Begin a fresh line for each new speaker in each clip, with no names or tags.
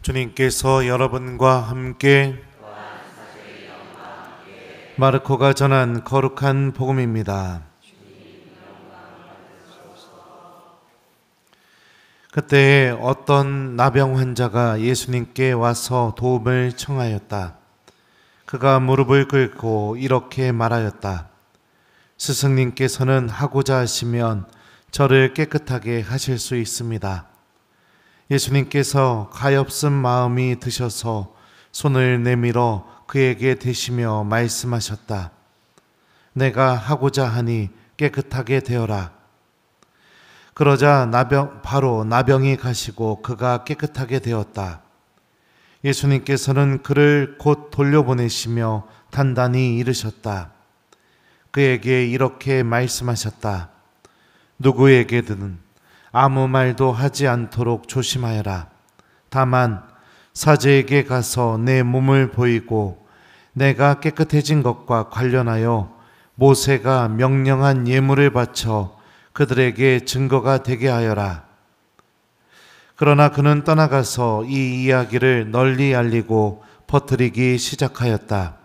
주님께서 여러분과 함께 마르코가 전한 거룩한 복음입니다. 그때 어떤 나병 환자가 예수님께 와서 도움을 청하였다. 그가 무릎을 꿇고 이렇게 말하였다. 스승님께서는 하고자 하시면 저를 깨끗하게 하실 수 있습니다. 예수님께서 가엾은 마음이 드셔서 손을 내밀어 그에게 대시며 말씀하셨다. 내가 하고자 하니 깨끗하게 되어라. 그러자 바로 나병이 가시고 그가 깨끗하게 되었다. 예수님께서는 그를 곧 돌려보내시며 단단히 이르셨다. 그에게 이렇게 말씀하셨다. 누구에게든 아무 말도 하지 않도록 조심하여라. 다만 사제에게 가서 내 몸을 보이고 내가 깨끗해진 것과 관련하여 모세가 명령한 예물을 바쳐 그들에게 증거가 되게 하여라. 그러나 그는 떠나가서 이 이야기를 널리 알리고 퍼뜨리기 시작하였다.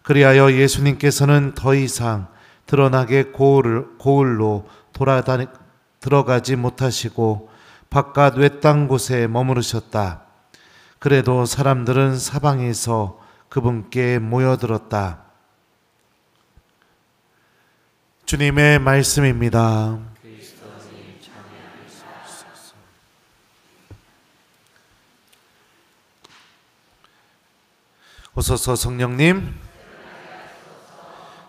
그리하여 예수님께서는 더 이상 드러나게 고을로 들어가지 못하시고 바깥 외딴 곳에 머무르셨다. 그래도 사람들은 사방에서 그분께 모여들었다. 주님의 말씀입니다. 오소서 성령님,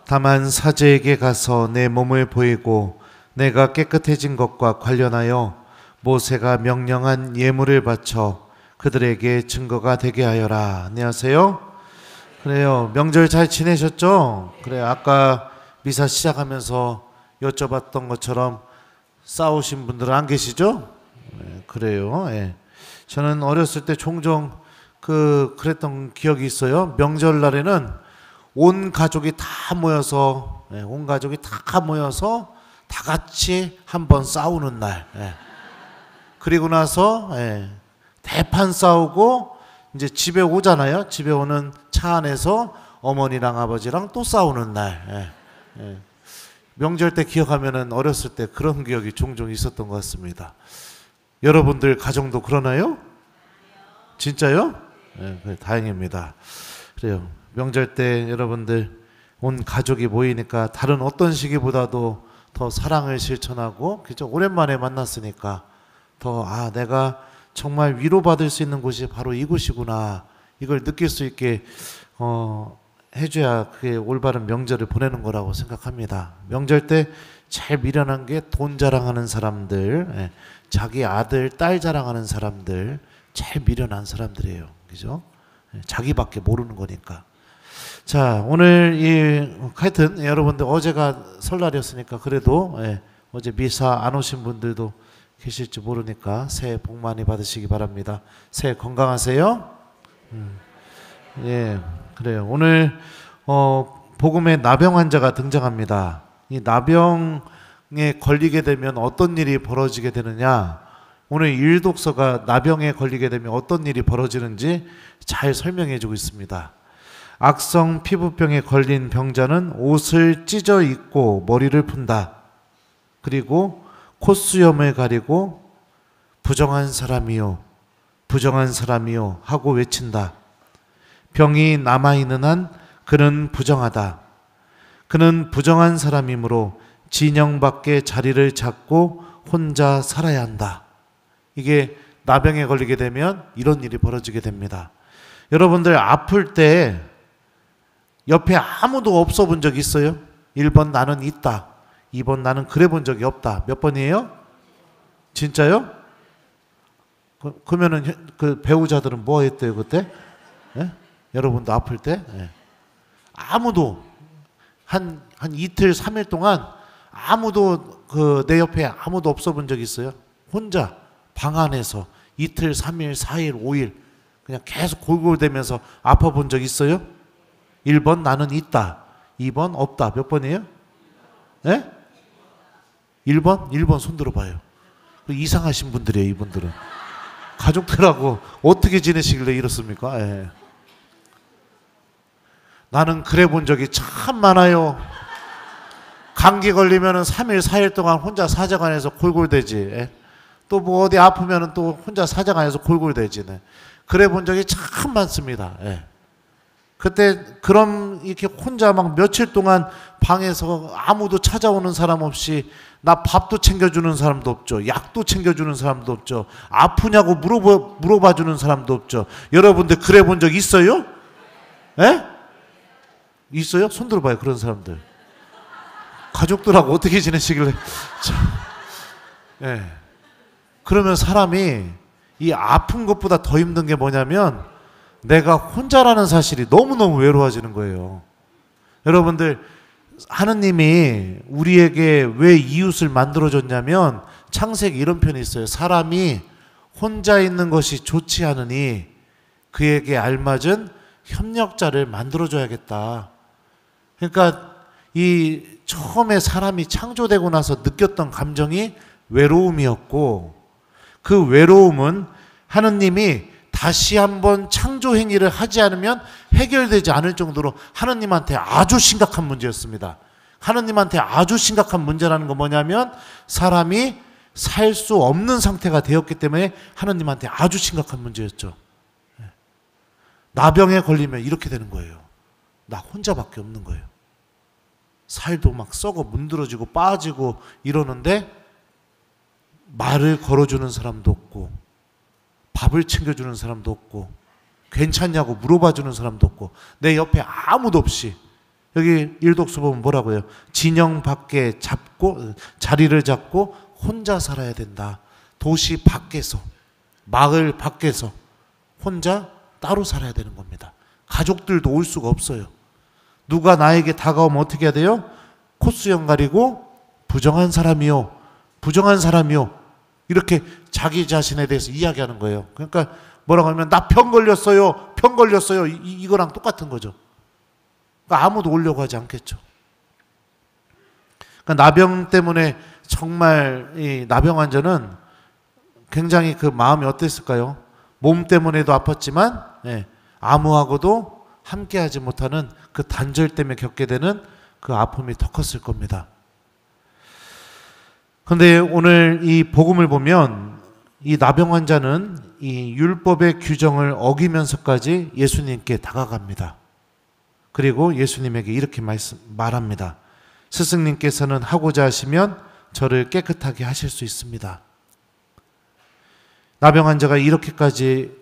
다만 사제에게 가서 내 몸을 보이고 내가 깨끗해진 것과 관련하여 모세가 명령한 예물을 바쳐 그들에게 증거가 되게 하여라. 안녕하세요. 그래요. 명절 잘 지내셨죠? 그래, 아까 미사 시작하면서 여쭤봤던 것처럼 싸우신 분들은 안 계시죠? 네, 그래요. 네. 저는 어렸을 때 종종 그랬던 기억이 있어요. 명절날에는 온 가족이 다 모여서 다 같이 한번 싸우는 날. 그리고 나서 대판 싸우고 이제 집에 오잖아요. 집에 오는 차 안에서 어머니랑 아버지랑 또 싸우는 날. 명절 때 기억하면은 어렸을 때 그런 기억이 종종 있었던 것 같습니다. 여러분들 가정도 그러나요? 진짜요? 네, 다행입니다. 그래요. 명절 때 여러분들 온 가족이 모이니까 다른 어떤 시기보다도 더 사랑을 실천하고, 그죠? 오랜만에 만났으니까 더 내가 정말 위로받을 수 있는 곳이 바로 이곳이구나, 이걸 느낄 수 있게 해줘야 그게 올바른 명절을 보내는 거라고 생각합니다. 명절 때 제일 미련한 게 돈 자랑하는 사람들, 자기 아들, 딸 자랑하는 사람들, 제일 미련한 사람들이에요. 그죠? 자기밖에 모르는 거니까. 자, 오늘 하여튼 여러분들 어제가 설날이었으니까 그래도 어제 미사 안 오신 분들도 계실지 모르니까 새해 복 많이 받으시기 바랍니다. 새해 건강하세요. 예, 그래요. 오늘 복음에 나병 환자가 등장합니다. 이 나병에 걸리게 되면 어떤 일이 벌어지게 되느냐? 오늘 일독서가 나병에 걸리게 되면 어떤 일이 벌어지는지 잘 설명해 주고 있습니다. 악성 피부병에 걸린 병자는 옷을 찢어 입고 머리를 푼다. 그리고 콧수염을 가리고 부정한 사람이요, 부정한 사람이요 하고 외친다. 병이 남아있는 한 그는 부정하다. 그는 부정한 사람이므로 진영 밖에 자리를 잡고 혼자 살아야 한다. 이게 나병에 걸리게 되면 이런 일이 벌어지게 됩니다. 여러분들 아플 때 옆에 아무도 없어 본 적 있어요? 1번 나는 있다, 2번 나는 그래 본 적이 없다. 몇 번이에요? 진짜요? 그러면은 그 배우자들은 뭐 했대요 그때? 여러분도 아플 때? 아무도 한 이틀 3일 동안 아무도 내 옆에 아무도 없어 본 적 있어요? 혼자 방 안에서 이틀 3일 4일 5일 그냥 계속 골골대면서 아파 본 적 있어요? 1번 나는 있다, 2번 없다. 몇 번이에요? 1번? 1번 손 들어봐요. 이상하신 분들이에요 이분들은. 가족들하고 어떻게 지내시길래 이렇습니까? 예. 나는 그래 본 적이 참 많아요. 감기 걸리면은 3일, 4일 동안 혼자 사정안에서 골골대지. 예. 또 뭐 어디 아프면은 또 혼자 사정안에서 골골대지. 네. 그래 본 적이 참 많습니다. 예. 그때 그럼 이렇게 혼자 막 며칠 동안 방에서 아무도 찾아오는 사람 없이 나 밥도 챙겨주는 사람도 없죠. 약도 챙겨주는 사람도 없죠. 아프냐고 물어봐 주는 사람도 없죠. 여러분들 그래 본 적 있어요? 예? 있어요? 손 들어봐요. 그런 사람들. 가족들하고 어떻게 지내시길래. 예. 그러면 사람이 이 아픈 것보다 더 힘든 게 뭐냐면 내가 혼자라는 사실이 너무너무 외로워지는 거예요. 여러분들, 하느님이 우리에게 왜 이웃을 만들어줬냐면 창세기 이런 편이 있어요. 사람이 혼자 있는 것이 좋지 않으니 그에게 알맞은 협력자를 만들어줘야겠다. 그러니까 이 처음에 사람이 창조되고 나서 느꼈던 감정이 외로움이었고, 그 외로움은 하느님이 다시 한번 창조 행위를 하지 않으면 해결되지 않을 정도로 하느님한테 아주 심각한 문제였습니다. 하느님한테 아주 심각한 문제라는 건 뭐냐면 사람이 살 수 없는 상태가 되었기 때문에 하느님한테 아주 심각한 문제였죠. 나병에 걸리면 이렇게 되는 거예요. 나 혼자밖에 없는 거예요. 살도 막 썩어 문드러지고 빠지고 이러는데 말을 걸어주는 사람도 없고 밥을 챙겨주는 사람도 없고 괜찮냐고 물어봐주는 사람도 없고 내 옆에 아무도 없이, 여기 일독서 보면 뭐라고요? 진영 밖에 자리를 잡고 혼자 살아야 된다. 도시 밖에서, 마을 밖에서 혼자 따로 살아야 되는 겁니다. 가족들도 올 수가 없어요. 누가 나에게 다가오면 어떻게 해야 돼요? 콧수염 가리고 부정한 사람이요, 부정한 사람이요, 이렇게 자기 자신에 대해서 이야기하는 거예요. 그러니까 뭐라고 하면 나 병 걸렸어요, 병 걸렸어요, 이거랑 똑같은 거죠. 그러니까 아무도 오려고 하지 않겠죠. 그러니까 나병 때문에 정말 이 나병 환자는 굉장히 그 마음이 어땠을까요? 몸 때문에도 아팠지만 아무하고도 함께하지 못하는 그 단절 때문에 겪게 되는 그 아픔이 더 컸을 겁니다. 그런데 오늘 이 복음을 보면 이 나병 환자는 이 율법의 규정을 어기면서까지 예수님께 다가갑니다. 그리고 예수님에게 이렇게 말합니다. 스승님께서는 하고자 하시면 저를 깨끗하게 하실 수 있습니다. 나병 환자가 이렇게까지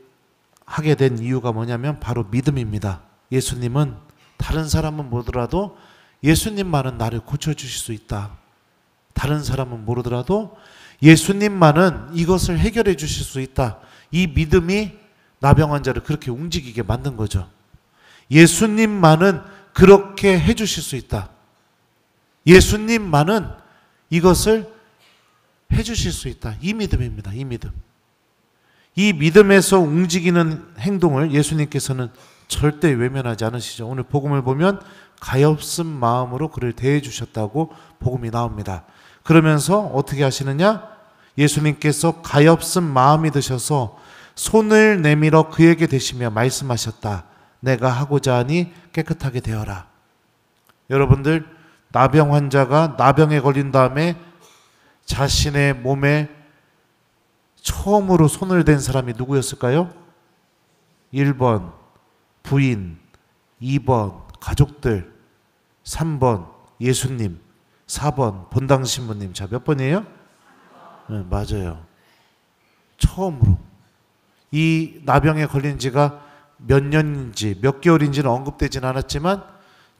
하게 된 이유가 뭐냐면 바로 믿음입니다. 예수님은 다른 사람은 모르더라도 예수님만은 나를 고쳐주실 수 있다. 다른 사람은 모르더라도 예수님만은 이것을 해결해 주실 수 있다. 이 믿음이 나병 환자를 그렇게 움직이게 만든 거죠. 예수님만은 그렇게 해 주실 수 있다. 예수님만은 이것을 해 주실 수 있다. 이 믿음입니다. 이 믿음. 이 믿음에서 움직이는 행동을 예수님께서는 절대 외면하지 않으시죠. 오늘 복음을 보면 가엾은 마음으로 그를 대해 주셨다고 복음이 나옵니다. 그러면서 어떻게 하시느냐? 예수님께서 가엾은 마음이 드셔서 손을 내밀어 그에게 대시며 말씀하셨다. 내가 하고자 하니 깨끗하게 되어라. 여러분들, 나병 환자가 나병에 걸린 다음에 자신의 몸에 처음으로 손을 댄 사람이 누구였을까요? 1번 부인, 2번 가족들, 3번 예수님, 4번 본당 신부님. 자, 몇 번이에요? 네, 맞아요. 처음으로. 이 나병에 걸린 지가 몇 년인지 몇 개월인지는 언급되진 않았지만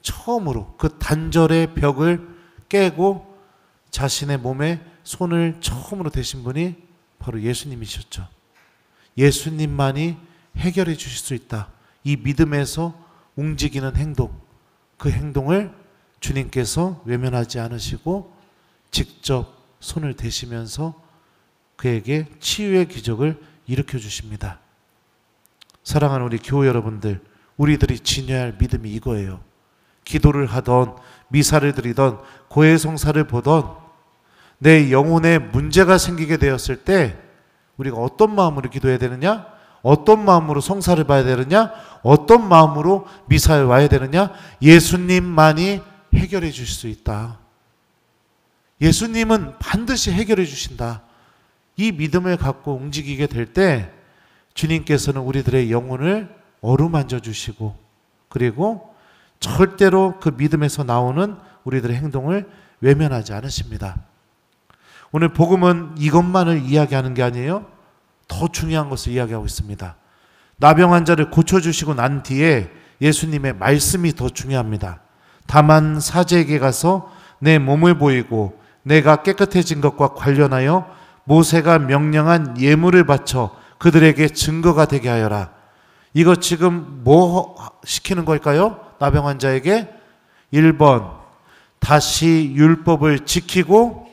처음으로 그 단절의 벽을 깨고 자신의 몸에 손을 처음으로 대신 분이 바로 예수님이셨죠. 예수님만이 해결해 주실 수 있다. 이 믿음에서 움직이는 행동, 그 행동을 주님께서 외면하지 않으시고 직접 손을 대시면서 그에게 치유의 기적을 일으켜 주십니다. 사랑하는 우리 교회 여러분들, 우리들이 지녀야 할 믿음이 이거예요. 기도를 하던, 미사를 드리던, 고해성사를 보던 내 영혼에 문제가 생기게 되었을 때 우리가 어떤 마음으로 기도해야 되느냐? 어떤 마음으로 성사를 봐야 되느냐? 어떤 마음으로 미사에 와야 되느냐? 예수님만이 해결해 주실 수 있다. 예수님은 반드시 해결해 주신다. 이 믿음을 갖고 움직이게 될 때 주님께서는 우리들의 영혼을 어루만져 주시고, 그리고 절대로 그 믿음에서 나오는 우리들의 행동을 외면하지 않으십니다. 오늘 복음은 이것만을 이야기하는 게 아니에요. 더 중요한 것을 이야기하고 있습니다. 나병 환자를 고쳐주시고 난 뒤에 예수님의 말씀이 더 중요합니다. 다만 사제에게 가서 내 몸을 보이고 내가 깨끗해진 것과 관련하여 모세가 명령한 예물을 바쳐 그들에게 증거가 되게 하여라. 이거 지금 뭐 시키는 걸까요? 나병 환자에게 1번 다시 율법을 지키고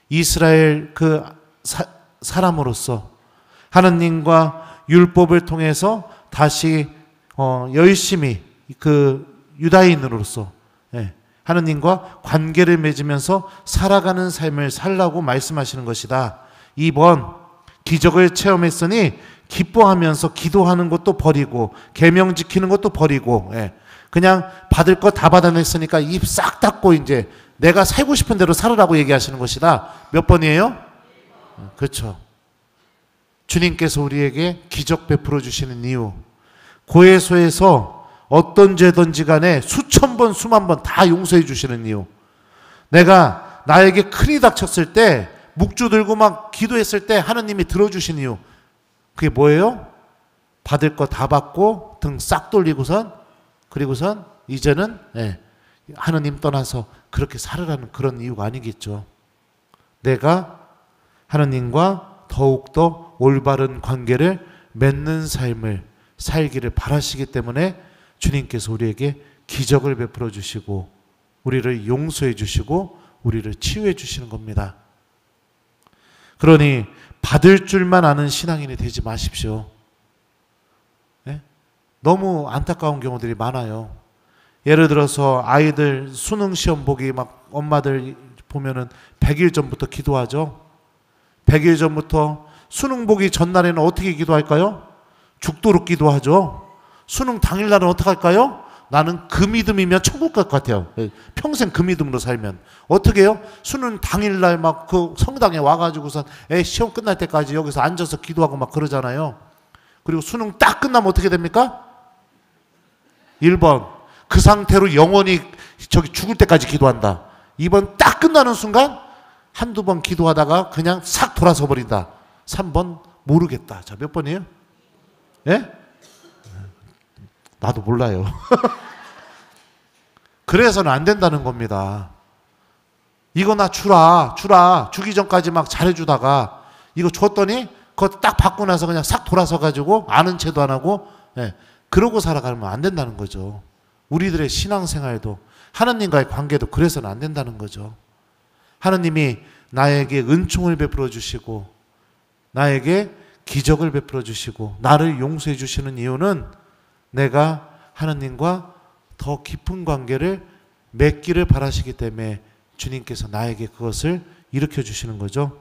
이스라엘 그 사람으로서 하느님과 율법을 통해서 다시 열심히 그 유다인으로서 하느님과 관계를 맺으면서 살아가는 삶을 살라고 말씀하시는 것이다. 2번 기적을 체험했으니 기뻐하면서 기도하는 것도 버리고 계명 지키는 것도 버리고 그냥 받을 거 다 받아냈으니까 입 싹 닫고 이제 내가 살고 싶은 대로 살으라고 얘기하시는 것이다. 몇 번이에요? 그렇죠. 주님께서 우리에게 기적 베풀어 주시는 이유, 고해소에서 어떤 죄든지 간에 수천 번 수만 번 다 용서해 주시는 이유, 내가 나에게 큰일이 닥쳤을 때 묵주 들고 막 기도했을 때 하느님이 들어주신 이유, 그게 뭐예요? 받을 거 다 받고 등 싹 돌리고선, 그리고선 이제는 하느님 떠나서 그렇게 살으라는 그런 이유가 아니겠죠. 내가 하느님과 더욱더 올바른 관계를 맺는 삶을 살기를 바라시기 때문에 주님께서 우리에게 기적을 베풀어 주시고 우리를 용서해 주시고 우리를 치유해 주시는 겁니다. 그러니 받을 줄만 아는 신앙인이 되지 마십시오. 너무 안타까운 경우들이 많아요. 예를 들어서 아이들 수능 시험 보기 막 엄마들 보면은 100일 전부터 기도하죠. 100일 전부터 수능 보기 전날에는 어떻게 기도할까요? 죽도록 기도하죠. 수능 당일날은 어떻게 할까요? 나는 그 믿음이면 천국 갈 것 같아요. 평생 그 믿음으로 살면. 어떻게 해요? 수능 당일날 막 그 성당에 와가지고선 시험 끝날 때까지 여기서 앉아서 기도하고 막 그러잖아요. 그리고 수능 딱 끝나면 어떻게 됩니까? 1번 그 상태로 영원히 저기 죽을 때까지 기도한다. 2번 딱 끝나는 순간 한두 번 기도하다가 그냥 싹 돌아서 버린다. 3번 모르겠다. 자, 몇 번이에요? 예? 나도 몰라요. 그래서는 안 된다는 겁니다. 이거 나 주라. 주기 전까지 막 잘해주다가 이거 줬더니 그거 딱 받고 나서 그냥 싹 돌아서 가지고 아는 체도 안 하고 그러고 살아가면 안 된다는 거죠. 우리들의 신앙생활도 하나님과의 관계도 그래서는 안 된다는 거죠. 하나님이 나에게 은총을 베풀어 주시고 나에게 기적을 베풀어 주시고 나를 용서해 주시는 이유는 내가 하나님과 더 깊은 관계를 맺기를 바라시기 때문에 주님께서 나에게 그것을 일으켜 주시는 거죠.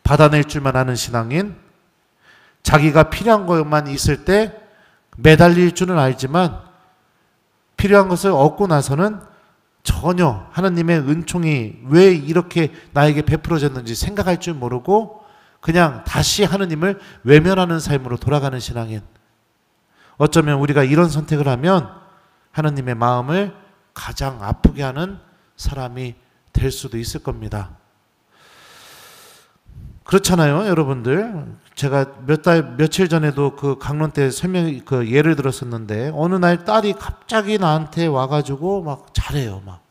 받아낼 줄만 아는 신앙인, 자기가 필요한 것만 있을 때 매달릴 줄은 알지만 필요한 것을 얻고 나서는 전혀 하나님의 은총이 왜 이렇게 나에게 베풀어졌는지 생각할 줄 모르고 그냥 다시 하나님을 외면하는 삶으로 돌아가는 신앙인. 어쩌면 우리가 이런 선택을 하면 하나님의 마음을 가장 아프게 하는 사람이 될 수도 있을 겁니다. 그렇잖아요, 여러분들. 제가 며칠 전에도 그 강론 때 그 예를 들었었는데 어느 날 딸이 갑자기 나한테 와가지고 막 잘해요. 막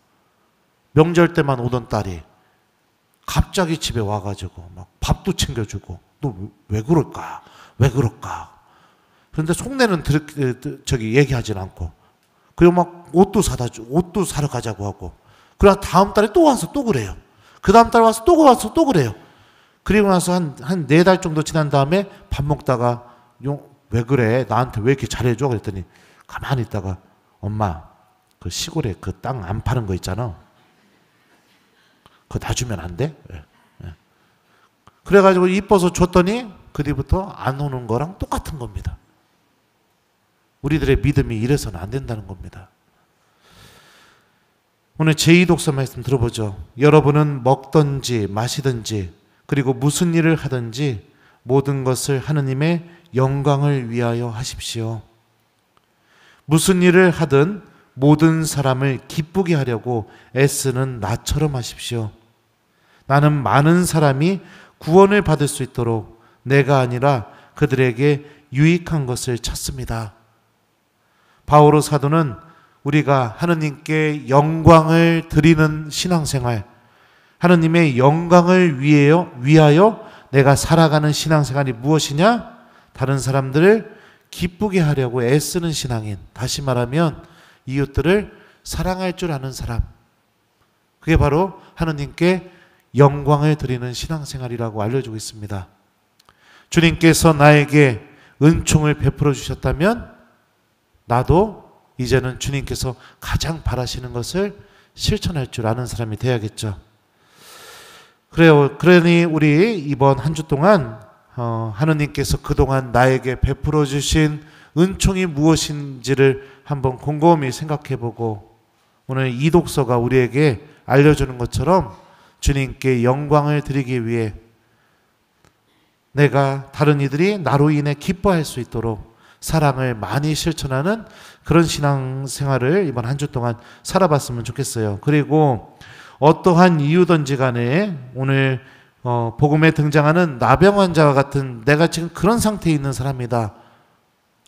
명절 때만 오던 딸이 갑자기 집에 와가지고 막 밥도 챙겨주고 너 왜 그럴까? 왜 그럴까? 그런데 속내는 저기 얘기하진 않고 그리고 막 옷도 사러 가자고 하고 그러다 다음 달에 또 와서 또 그래요. 그 다음 달에 와서 또 그래요. 그리고 나서 한 4달 정도 지난 다음에 밥 먹다가 왜 그래? 나한테 왜 이렇게 잘해줘? 그랬더니 가만히 있다가 엄마 그 시골에 그 땅 안 파는 거 있잖아. 그거 다 주면 안 돼? 네. 그래가지고 이뻐서 줬더니 그 뒤부터 안 오는 거랑 똑같은 겁니다. 우리들의 믿음이 이래서는 안 된다는 겁니다. 오늘 제2독서 말씀 들어보죠. 여러분은 먹든지 마시든지 그리고 무슨 일을 하든지 모든 것을 하느님의 영광을 위하여 하십시오. 무슨 일을 하든 모든 사람을 기쁘게 하려고 애쓰는 나처럼 하십시오. 나는 많은 사람이 구원을 받을 수 있도록 내가 아니라 그들에게 유익한 것을 찾습니다. 바오로 사도는 우리가 하느님께 영광을 드리는 신앙생활, 하느님의 영광을 위하여 내가 살아가는 신앙생활이 무엇이냐? 다른 사람들을 기쁘게 하려고 애쓰는 신앙인, 다시 말하면 이웃들을 사랑할 줄 아는 사람, 그게 바로 하느님께 영광을 드리는 신앙생활이라고 알려주고 있습니다. 주님께서 나에게 은총을 베풀어 주셨다면 나도 이제는 주님께서 가장 바라시는 것을 실천할 줄 아는 사람이 돼야겠죠. 그래요. 그러니 우리 이번 한 주 동안 하느님께서 그동안 나에게 베풀어 주신 은총이 무엇인지를 한번 곰곰이 생각해보고 오늘 이 독서가 우리에게 알려주는 것처럼 주님께 영광을 드리기 위해 내가 다른 이들이 나로 인해 기뻐할 수 있도록 사랑을 많이 실천하는 그런 신앙생활을 이번 한 주 동안 살아봤으면 좋겠어요. 그리고 어떠한 이유든지 간에 오늘 복음에 등장하는 나병 환자와 같은 내가 지금 그런 상태에 있는 사람이다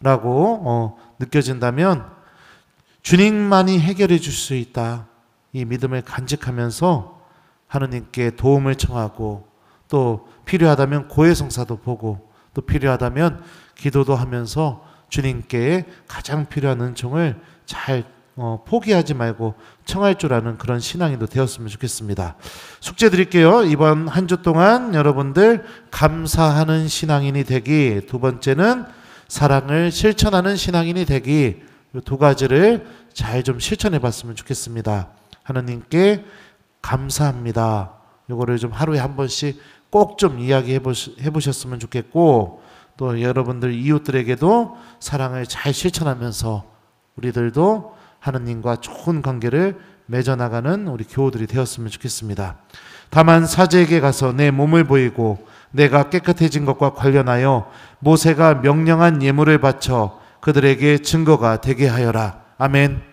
라고 느껴진다면 주님만이 해결해 줄 수 있다, 이 믿음을 간직하면서 하느님께 도움을 청하고 또 필요하다면 고해성사도 보고 또 필요하다면 기도도 하면서 주님께 가장 필요한 은총을 잘 포기하지 말고 청할 줄 아는 그런 신앙인도 되었으면 좋겠습니다. 숙제 드릴게요. 이번 한 주 동안 여러분들 감사하는 신앙인이 되기, 두 번째는 사랑을 실천하는 신앙인이 되기, 이 두 가지를 잘 좀 실천해 봤으면 좋겠습니다. 하느님께 감사합니다. 요거를 좀 하루에 한 번씩 꼭 좀 이야기해 보셨으면 좋겠고, 또 여러분들 이웃들에게도 사랑을 잘 실천하면서 우리들도 하느님과 좋은 관계를 맺어나가는 우리 교우들이 되었으면 좋겠습니다. 다만 사제에게 가서 내 몸을 보이고 내가 깨끗해진 것과 관련하여 모세가 명령한 예물을 바쳐 그들에게 증거가 되게 하여라. 아멘.